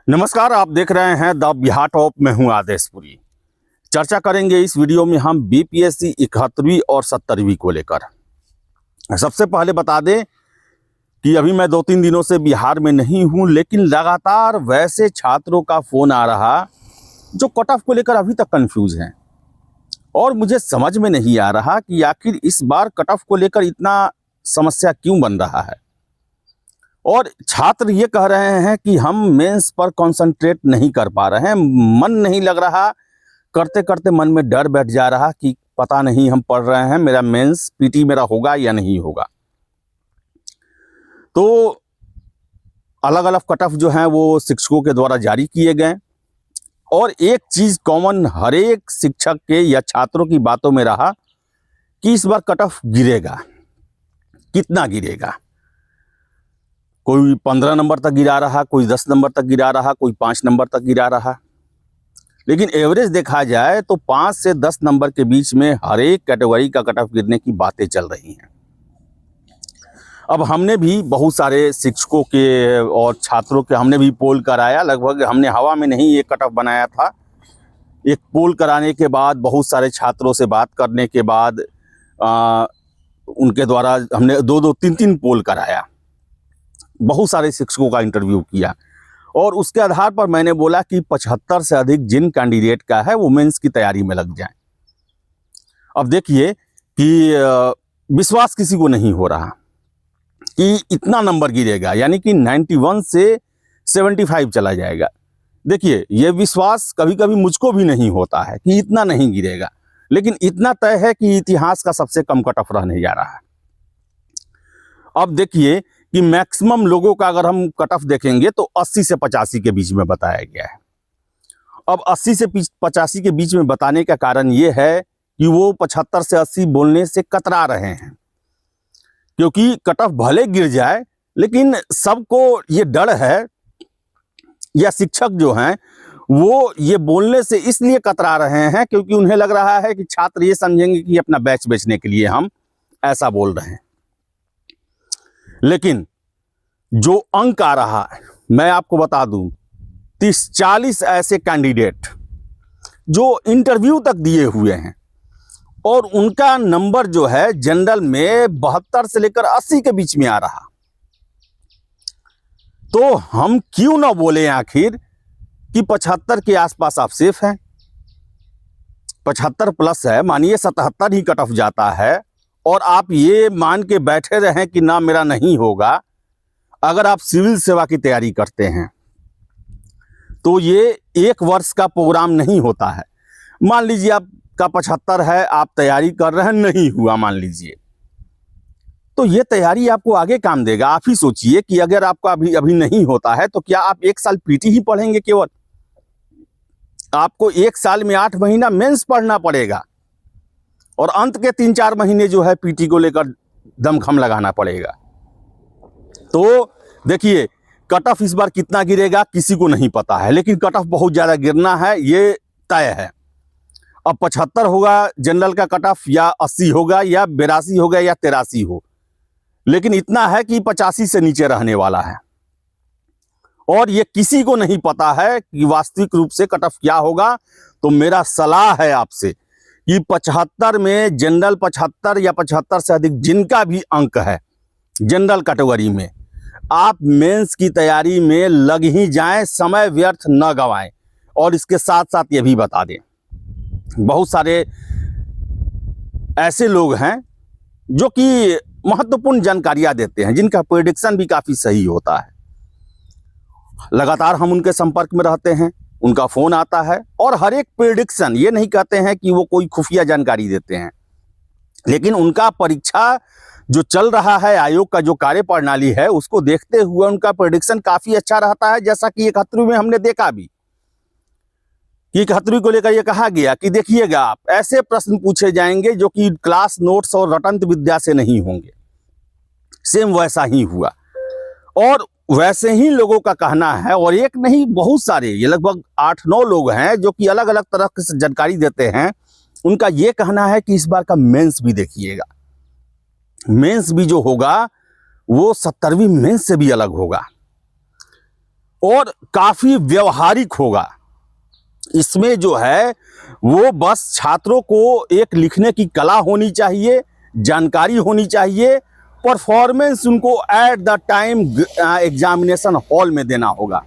नमस्कार, आप देख रहे हैं द बिहार टॉप में हूं आदेशपुरी। चर्चा करेंगे इस वीडियो में हम बीपीएससी 71वीं और 70वीं को लेकर। सबसे पहले बता दें कि अभी मैं 2-3 दिनों से बिहार में नहीं हूं, लेकिन लगातार वैसे छात्रों का फ़ोन आ रहा जो कट ऑफ को लेकर अभी तक कंफ्यूज हैं और मुझे समझ में नहीं आ रहा कि आखिर इस बार कट ऑफ को लेकर इतना समस्या क्यों बन रहा है। और छात्र ये कह रहे हैं कि हम मेंस पर कंसंट्रेट नहीं कर पा रहे हैं, मन नहीं लग रहा, करते करते मन में डर बैठ जा रहा कि पता नहीं हम पढ़ रहे हैं मेरा मेंस पीटी मेरा होगा या नहीं होगा। तो अलग अलग कट ऑफ जो हैं वो शिक्षकों के द्वारा जारी किए गए और एक चीज़ कॉमन हर एक शिक्षक के या छात्रों की बातों में रहा कि इस बार कट ऑफ गिरेगा। कितना गिरेगा? कोई 15 नंबर तक गिरा रहा, कोई 10 नंबर तक गिरा रहा, कोई 5 नंबर तक गिरा रहा, लेकिन एवरेज देखा जाए तो 5 से 10 नंबर के बीच में हर एक कैटेगरी का कट ऑफ गिरने की बातें चल रही हैं। अब हमने भी बहुत सारे शिक्षकों के और छात्रों के हमने भी पोल कराया, लगभग हमने हवा में नहीं ये कट ऑफ बनाया था। एक पोल कराने के बाद बहुत सारे छात्रों से बात करने के बाद उनके द्वारा हमने 2-3 पोल कराया, बहुत सारे शिक्षकों का इंटरव्यू किया और उसके आधार पर मैंने बोला कि 75 से अधिक जिन कैंडिडेट का है वो मेंस की तैयारी में लग जाएं। अब देखिए कि विश्वास किसी को नहीं हो रहा कि इतना नंबर गिरेगा, यानी कि 91 से 75 चला जाएगा। देखिए ये विश्वास कभी कभी मुझको भी नहीं होता है कि इतना नहीं गिरेगा, लेकिन इतना तय है कि इतिहास का सबसे कम कट ऑफ रहने जा रहा है। अब देखिए कि मैक्सिमम लोगों का अगर हम कट ऑफ देखेंगे तो 80 से 85 के बीच में बताया गया है। अब 80 से 85 के बीच में बताने का कारण ये है कि वो 75 से 80 बोलने से कतरा रहे हैं, क्योंकि कट ऑफ भले गिर जाए लेकिन सबको ये डर है या शिक्षक जो हैं वो ये बोलने से इसलिए कतरा रहे हैं क्योंकि उन्हें लग रहा है कि छात्र ये समझेंगे कि अपना बैच बेचने के लिए हम ऐसा बोल रहे हैं। लेकिन जो अंक आ रहा है मैं आपको बता दूं, 30-40 ऐसे कैंडिडेट जो इंटरव्यू तक दिए हुए हैं और उनका नंबर जो है जनरल में 72 से लेकर 80 के बीच में आ रहा। तो हम क्यों ना बोले आखिर कि 75 के आसपास आप सेफ हैं। 75 प्लस है, मानिए 77 ही कट ऑफ जाता है और आप ये मान के बैठे रहें कि ना मेरा नहीं होगा। अगर आप सिविल सेवा की तैयारी करते हैं तो ये 1 वर्ष का प्रोग्राम नहीं होता है। मान लीजिए आपका 75 है, आप तैयारी कर रहे हैं, नहीं हुआ मान लीजिए, तो ये तैयारी आपको आगे काम देगा। आप ही सोचिए कि अगर आपका अभी नहीं होता है तो क्या आप 1 साल पीटी ही पढ़ेंगे? केवल आपको 1 साल में 8 महीना मेंस पढ़ना पड़ेगा और अंत के 3-4 महीने जो है पीटी को लेकर दमखम लगाना पड़ेगा। तो देखिए कट ऑफ इस बार कितना गिरेगा किसी को नहीं पता है, लेकिन कट ऑफ बहुत ज़्यादा गिरना है ये तय है। अब 75 होगा जनरल का कट ऑफ, या 80 होगा, या 82 होगा, या 83 हो, लेकिन इतना है कि 85 से नीचे रहने वाला है। और ये किसी को नहीं पता है कि वास्तविक रूप से कट ऑफ क्या होगा। तो मेरा सलाह है आपसे कि 75 में जनरल 75 या 75 से अधिक जिनका भी अंक है जनरल कैटेगरी में, आप मेंस की तैयारी में लग ही जाएं, समय व्यर्थ न गवाएं। और इसके साथ साथ ये भी बता दें, बहुत सारे ऐसे लोग हैं जो कि महत्वपूर्ण जानकारियां देते हैं, जिनका प्रेडिक्शन भी काफ़ी सही होता है। लगातार हम उनके संपर्क में रहते हैं, उनका फ़ोन आता है और हर एक प्रेडिक्शन, ये नहीं कहते हैं कि वो कोई खुफिया जानकारी देते हैं, लेकिन उनका परीक्षा जो चल रहा है, आयोग का जो कार्यप्रणाली है, उसको देखते हुए उनका प्रेडिक्शन काफ़ी अच्छा रहता है। जैसा कि 71वीं में हमने देखा भी कि 71वीं को लेकर ये कहा गया कि देखिएगा आप ऐसे प्रश्न पूछे जाएंगे जो कि क्लास नोट्स और रटंत विद्या से नहीं होंगे। सेम वैसा ही हुआ और वैसे ही लोगों का कहना है, और एक नहीं बहुत सारे, ये लगभग 8-9 लोग हैं जो कि अलग अलग तरह की जानकारी देते हैं। उनका ये कहना है कि इस बार का मेंस भी देखिएगा, मेंस भी जो होगा वो 70वीं मेंस से भी अलग होगा। और काफी व्यवहारिक होगा। इसमें जो है वो बस छात्रों को एक लिखने की कला होनी चाहिए, जानकारी होनी चाहिए, परफॉर्मेंस उनको at the time examination hall में देना होगा।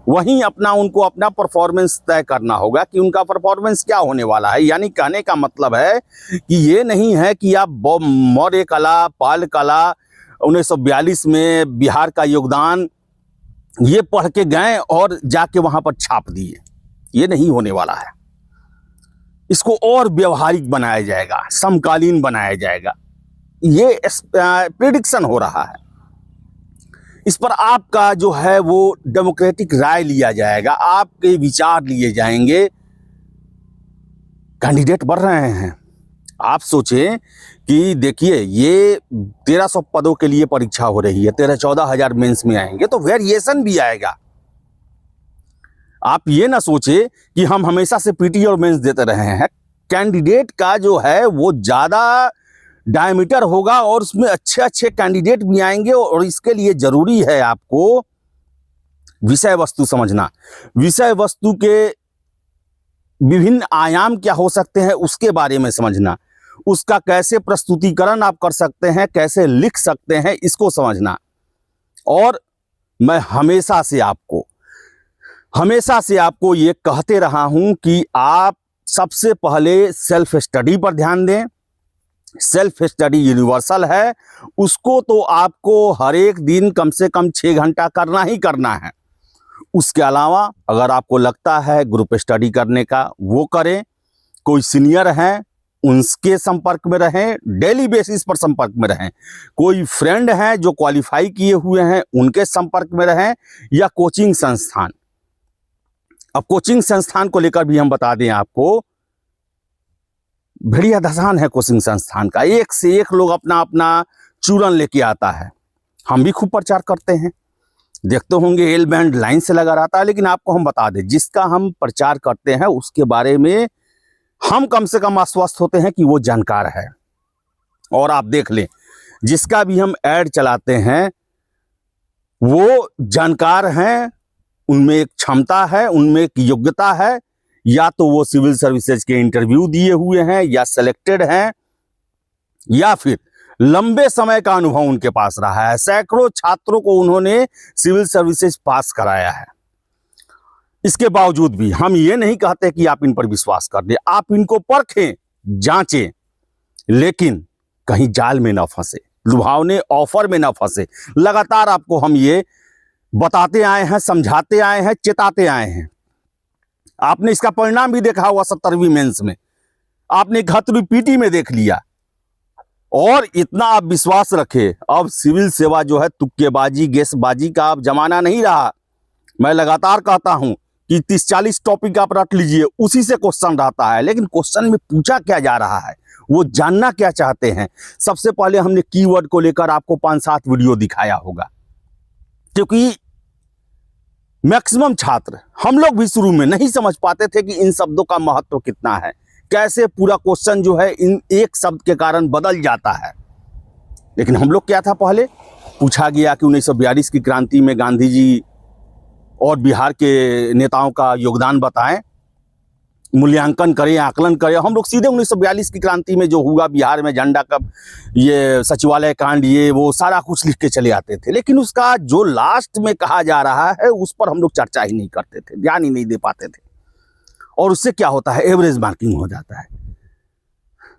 वहीं उनको अपना परफॉर्मेंस तय करना होगा कि उनका परफॉर्मेंस क्या होने वाला है। यानी कहने का मतलब है कि ये नहीं है कि आप मौर्य कला, पाल कला, 1942 में बिहार का योगदान ये पढ़ के गए और जाके वहां पर छाप दिए। ये नहीं होने वाला है। इसको और व्यवहारिक बनाया जाएगा, समकालीन बनाया जाएगा। ये प्रेडिक्शन हो रहा है। इस पर आपका जो है वो डेमोक्रेटिक राय लिया जाएगा, आपके विचार लिए जाएंगे। कैंडिडेट बढ़ रहे हैं। आप सोचें कि देखिए ये 1300 पदों के लिए परीक्षा हो रही है, 13-14 हजार मेंस में आएंगे तो वेरिएशन भी आएगा। आप ये ना सोचे कि हम हमेशा से पीटी और मेंस देते रहे हैं। कैंडिडेट का जो है वो ज़्यादा डायमीटर होगा और उसमें अच्छे अच्छे कैंडिडेट भी आएंगे। और इसके लिए ज़रूरी है आपको विषय वस्तु समझना। विषय वस्तु के विभिन्न आयाम क्या हो सकते हैं उसके बारे में समझना। उसका कैसे प्रस्तुतिकरण आप कर सकते हैं, कैसे लिख सकते हैं, इसको समझना। और मैं हमेशा से आपको ये कहते रहा हूं कि आप सबसे पहले सेल्फ स्टडी पर ध्यान दें। सेल्फ स्टडी यूनिवर्सल है, उसको तो आपको हर एक दिन कम से कम 6 घंटा करना ही करना है। उसके अलावा अगर आपको लगता है ग्रुप स्टडी करने का, वो करें। कोई सीनियर हैं उनके संपर्क में रहें, डेली बेसिस पर संपर्क में रहें। कोई फ्रेंड हैं जो क्वालिफाई किए हुए हैं उनके संपर्क में रहें, या कोचिंग संस्थान। अब कोचिंग संस्थान को लेकर भी हम बता दें आपको, बढ़िया धसान है कोचिंग संस्थान का। एक से एक लोग अपना अपना चूरन लेके आता है। हम भी खूब प्रचार करते हैं, देखते होंगे एल बैंड लाइन से लगा रहता है। लेकिन आपको हम बता दें, जिसका हम प्रचार करते हैं उसके बारे में हम कम से कम आश्वस्त होते हैं कि वो जानकार है। और आप देख लें, जिसका भी हम ऐड चलाते हैं वो जानकार हैं, उनमें एक क्षमता है, उनमें एक योग्यता है। या तो वो सिविल सर्विसेज के इंटरव्यू दिए हुए हैं, या सिलेक्टेड हैं, या फिर लंबे समय का अनुभव उनके पास रहा है। सैकड़ों छात्रों को उन्होंने सिविल सर्विसेज पास कराया है। इसके बावजूद भी हम ये नहीं कहते कि आप इन पर विश्वास कर दें। आप इनको परखें, जांचें, लेकिन कहीं जाल में ना फंसे, लुभावने ऑफर में ना फंसे। लगातार आपको हम ये बताते आए हैं, समझाते आए हैं, चेताते आए हैं। आपने इसका परिणाम भी देखा होगा 70वीं मेंस में, आपने 71वीं पीटी में देख लिया। और इतना आप विश्वास रखें, अब सिविल सेवा जो है तुक्केबाजी, गेसबाजी का अब जमाना नहीं रहा। मैं लगातार कहता हूं कि 30-40 टॉपिक आप रट लीजिए, उसी से क्वेश्चन रहता है। लेकिन क्वेश्चन में पूछा क्या जा रहा है, वो जानना क्या चाहते हैं। सबसे पहले हमने कीवर्ड को लेकर आपको 5-7 वीडियो दिखाया होगा, क्योंकि मैक्सिमम छात्र, हम लोग भी शुरू में नहीं समझ पाते थे कि इन शब्दों का महत्व कितना है, कैसे पूरा क्वेश्चन जो है इन एक शब्द के कारण बदल जाता है। लेकिन हम लोग क्या था, पहले पूछा गया कि 1942 की क्रांति में गांधी जी और बिहार के नेताओं का योगदान बताएं, मूल्यांकन करें, आकलन करें। हम लोग सीधे 1942 की क्रांति में जो हुआ बिहार में, झंडा कब, ये सचिवालय कांड, ये वो सारा कुछ लिख के चले आते थे। लेकिन उसका जो लास्ट में कहा जा रहा है उस पर हम लोग चर्चा ही नहीं करते थे, ध्यान ही नहीं दे पाते थे। और उससे क्या होता है, एवरेज मार्किंग हो जाता है।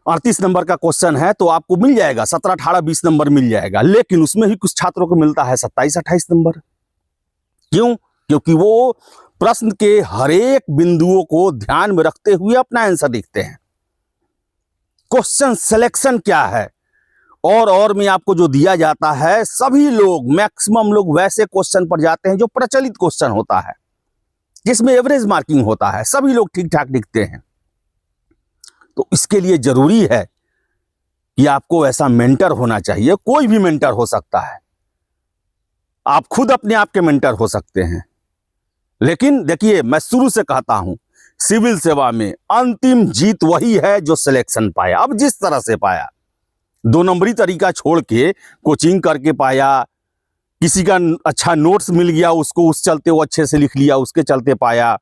38 नंबर का क्वेश्चन है तो आपको मिल जाएगा 17, 18, 20 नंबर मिल जाएगा। लेकिन उसमें ही कुछ छात्रों को मिलता है 27, 28 नंबर। क्यों? क्योंकि वो प्रश्न के हर एक बिंदुओं को ध्यान में रखते हुए अपना आंसर लिखते हैं। क्वेश्चन सिलेक्शन क्या है, और में आपको जो दिया जाता है, सभी लोग, मैक्सिमम लोग वैसे क्वेश्चन पर जाते हैं जो प्रचलित क्वेश्चन होता है, जिसमें एवरेज मार्किंग होता है। सभी लोग ठीक ठाक लिखते हैं। तो इसके लिए जरूरी है कि आपको ऐसा मेंटर होना चाहिए। कोई भी मेंटर हो सकता है, आप खुद अपने आप के मेंटर हो सकते हैं। लेकिन देखिए, मैं शुरू से कहता हूं, सिविल सेवा में अंतिम जीत वही है जो सिलेक्शन पाया। अब जिस तरह से पाया, 2 नंबरी तरीका छोड़ के कोचिंग करके पाया, किसी का अच्छा नोट्स मिल गया, उसको उस चलते वो अच्छे से लिख लिया, उसके चलते पाया,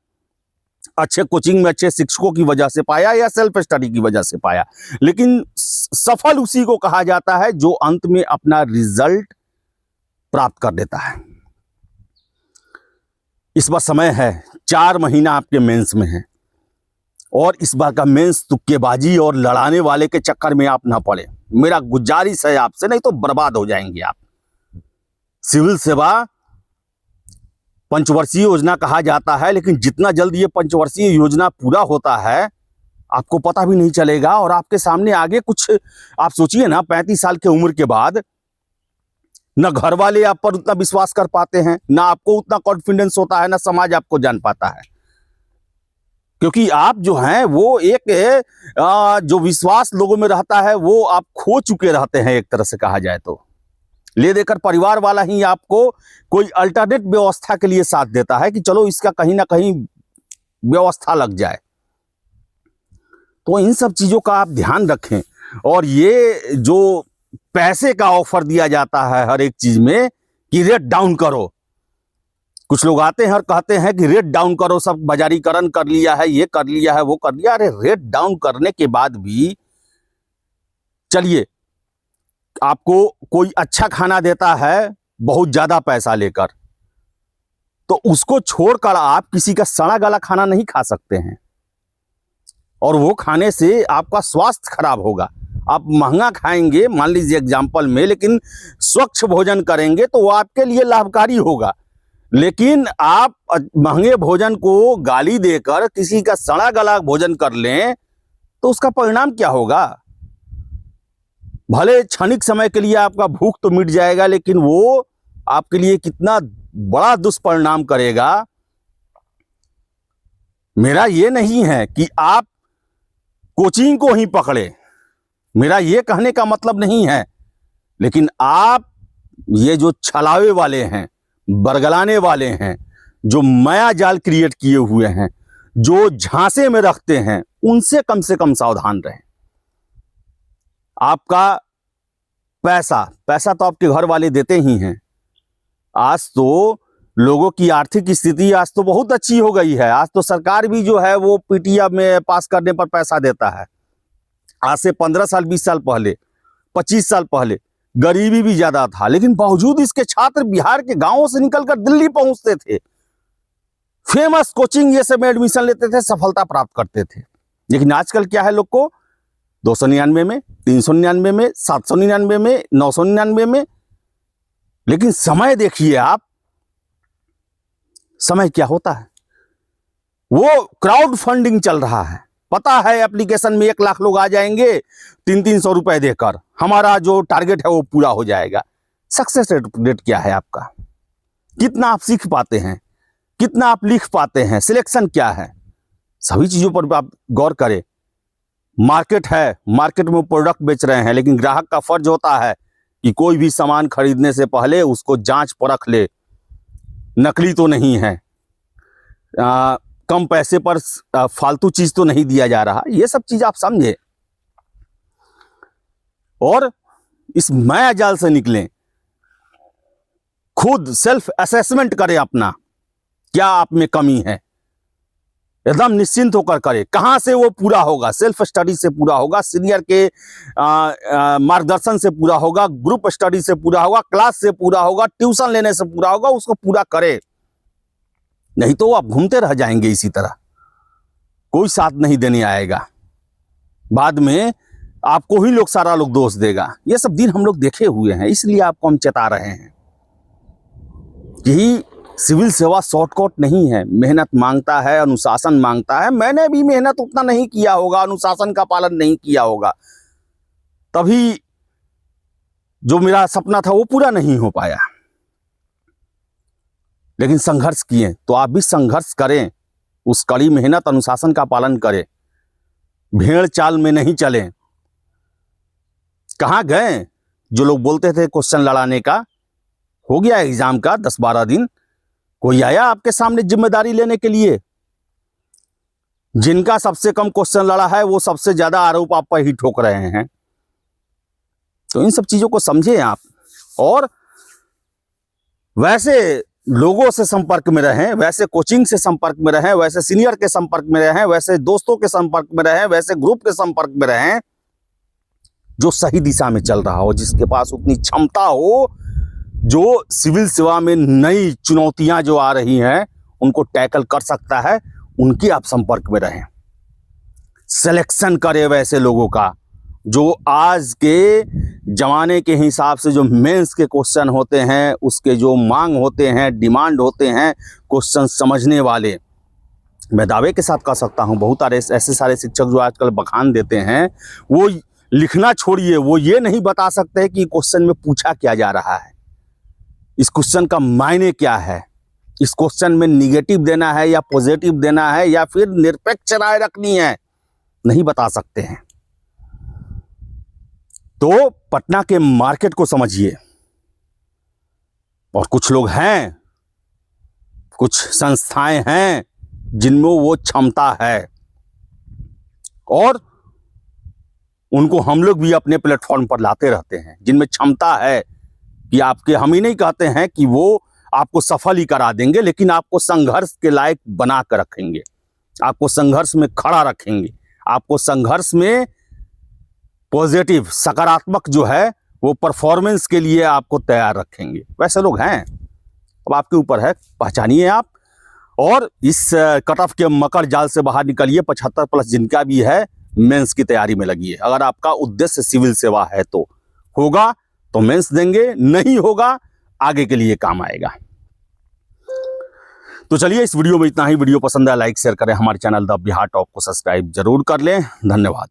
अच्छे कोचिंग में अच्छे शिक्षकों की वजह से पाया, या सेल्फ स्टडी की वजह से पाया। लेकिन सफल उसी को कहा जाता है जो अंत में अपना रिजल्ट प्राप्त कर देता है। इस बार समय है, 4 महीना आपके मेंस में है, और इस बार का मेंस तुक्केबाजी और लड़ाने वाले के चक्कर में आप ना पड़े। मेरा गुजारिश है आपसे, नहीं तो बर्बाद हो जाएंगे आप। सिविल सेवा पंचवर्षीय योजना कहा जाता है, लेकिन जितना जल्द ये पंचवर्षीय योजना पूरा होता है आपको पता भी नहीं चलेगा, और आपके सामने आगे कुछ, आप सोचिए ना, 35 साल की उम्र के बाद न घर वाले आप पर उतना विश्वास कर पाते हैं, ना आपको उतना कॉन्फिडेंस होता है, ना समाज आपको जान पाता है, क्योंकि आप जो हैं वो एक जो विश्वास लोगों में रहता है वो आप खो चुके रहते हैं। एक तरह से कहा जाए तो ले देकर परिवार वाला ही आपको कोई अल्टरनेट व्यवस्था के लिए साथ देता है कि चलो इसका कहीं ना कहीं व्यवस्था लग जाए। तो इन सब चीज़ों का आप ध्यान रखें। और ये जो पैसे का ऑफर दिया जाता है हर एक चीज में कि रेट डाउन करो, कुछ लोग आते हैं और कहते हैं कि रेट डाउन करो, सब बाजारीकरण कर लिया है, ये कर लिया है, वो कर लिया। अरे रेट डाउन करने के बाद भी चलिए आपको कोई अच्छा खाना देता है बहुत ज्यादा पैसा लेकर, तो उसको छोड़कर आप किसी का सड़ा गला खाना नहीं खा सकते हैं, और वो खाने से आपका स्वास्थ्य खराब होगा। आप महंगा खाएंगे मान लीजिए एग्जाम्पल में, लेकिन स्वच्छ भोजन करेंगे तो वो आपके लिए लाभकारी होगा। लेकिन आप महंगे भोजन को गाली देकर किसी का सड़ा गला भोजन कर लें तो उसका परिणाम क्या होगा? भले क्षणिक समय के लिए आपका भूख तो मिट जाएगा, लेकिन वो आपके लिए कितना बड़ा दुष्परिणाम करेगा। मेरा ये नहीं है कि आप कोचिंग को ही पकड़े, मेरा ये कहने का मतलब नहीं है, लेकिन आप ये जो छलावे वाले हैं, बरगलाने वाले हैं, जो माया जाल क्रिएट किए हुए हैं, जो झांसे में रखते हैं, उनसे कम से कम सावधान रहें। आपका पैसा तो आपके घर वाले देते ही हैं। आज तो लोगों की आर्थिक स्थिति आज तो बहुत अच्छी हो गई है। आज तो सरकार भी जो है वो पीटीएम में पास करने पर पैसा देता है। आज से 15 साल 20 साल पहले, 25 साल पहले गरीबी भी ज्यादा था, लेकिन बावजूद इसके छात्र बिहार के गांवों से निकलकर दिल्ली पहुंचते थे, फेमस कोचिंग ये सब में एडमिशन लेते थे, सफलता प्राप्त करते थे। लेकिन आजकल क्या है, लोग को 299 में, 399 में, 799 में, 999 में। लेकिन समय देखिए आप, समय क्या होता है, वो क्राउड फंडिंग चल रहा है। पता है एप्लीकेशन में 1 लाख लोग आ जाएंगे, 300-300 रुपए देकर हमारा जो टारगेट है वो पूरा हो जाएगा। सक्सेस रेट क्या है आपका? कितना आप सीख पाते हैं, कितना आप लिख पाते हैं, सिलेक्शन क्या है? सभी चीजों पर आप गौर करें। मार्केट है, मार्केट में प्रोडक्ट बेच रहे हैं, लेकिन ग्राहक का फर्ज होता है कि कोई भी सामान खरीदने से पहले उसको जांच परख ले, नकली तो नहीं है, कम पैसे पर फालतू चीज तो नहीं दिया जा रहा। ये सब चीज आप समझे और इस माया जाल से निकलें। खुद सेल्फ असेसमेंट करें अपना, क्या आप में कमी है, एकदम निश्चिंत होकर करें। कहां से वो पूरा होगा? सेल्फ स्टडी से पूरा होगा, सीनियर के मार्गदर्शन से पूरा होगा, ग्रुप स्टडी से पूरा होगा, क्लास से पूरा होगा, ट्यूशन लेने से पूरा होगा। उसको पूरा करें, नहीं तो आप घूमते रह जाएंगे इसी तरह, कोई साथ नहीं देने आएगा। बाद में आपको ही लोग सारा लोग दोष देगा। ये सब दिन हम लोग देखे हुए हैं, इसलिए आपको हम चेता रहे हैं। यही सिविल सेवा शॉर्टकट नहीं है, मेहनत मांगता है, अनुशासन मांगता है। मैंने भी मेहनत उतना नहीं किया होगा, अनुशासन का पालन नहीं किया होगा, तभी जो मेरा सपना था वो पूरा नहीं हो पाया। लेकिन संघर्ष किए, तो आप भी संघर्ष करें, उस कड़ी मेहनत अनुशासन का पालन करें, भेड़ चाल में नहीं चलें। कहाँ गए जो लोग बोलते थे क्वेश्चन लड़ाने का? हो गया एग्जाम का 10-12 दिन, कोई आया आपके सामने जिम्मेदारी लेने के लिए? जिनका सबसे कम क्वेश्चन लड़ा है वो सबसे ज्यादा आरोप आप पर ही ठोक रहे हैं। तो इन सब चीजों को समझें आप। और वैसे लोगों से संपर्क में रहें, वैसे कोचिंग से संपर्क में रहें, वैसे सीनियर के संपर्क में रहें, वैसे दोस्तों के संपर्क में रहें, वैसे ग्रुप के संपर्क में रहें जो सही दिशा में चल रहा हो, जिसके पास उतनी क्षमता हो, जो सिविल सेवा में नई चुनौतियां जो आ रही हैं उनको टैकल कर सकता है, उनके आप संपर्क में रहें। सिलेक्शन करें वैसे लोगों का जो आज के जमाने के हिसाब से जो मेंस के क्वेश्चन होते हैं, उसके जो मांग होते हैं, डिमांड होते हैं, क्वेश्चन समझने वाले। मैं दावे के साथ कह सकता हूं बहुत सारे ऐसे सारे शिक्षक जो आजकल बखान देते हैं, वो लिखना छोड़िए, वो ये नहीं बता सकते कि क्वेश्चन में पूछा क्या जा रहा है, इस क्वेश्चन का मायने क्या है, इस क्वेश्चन में निगेटिव देना है या पॉजिटिव देना है या फिर निरपेक्ष राय रखनी है, नहीं बता सकते हैं। तो पटना के मार्केट को समझिए। और कुछ लोग हैं, कुछ संस्थाएं हैं जिनमें वो क्षमता है और उनको हम लोग भी अपने प्लेटफॉर्म पर लाते रहते हैं, जिनमें क्षमता है कि आपके, हम ही नहीं कहते हैं कि वो आपको सफल ही करा देंगे, लेकिन आपको संघर्ष के लायक बना कर रखेंगे, आपको संघर्ष में खड़ा रखेंगे, आपको संघर्ष में पॉजिटिव सकारात्मक जो है वो परफॉर्मेंस के लिए आपको तैयार रखेंगे। वैसे लोग हैं, अब आपके ऊपर है, पहचानिए आप और इस कट ऑफ के मकर जाल से बाहर निकलिए। 75+ जिनका भी है मेंस की तैयारी में लगिए। अगर आपका उद्देश्य सिविल सेवा है तो होगा तो मेंस देंगे, नहीं होगा आगे के लिए काम आएगा। तो चलिए इस वीडियो में इतना ही। वीडियो पसंद आया लाइक शेयर करें, हमारे चैनल द बिहार टॉप को सब्सक्राइब जरूर कर लें। धन्यवाद।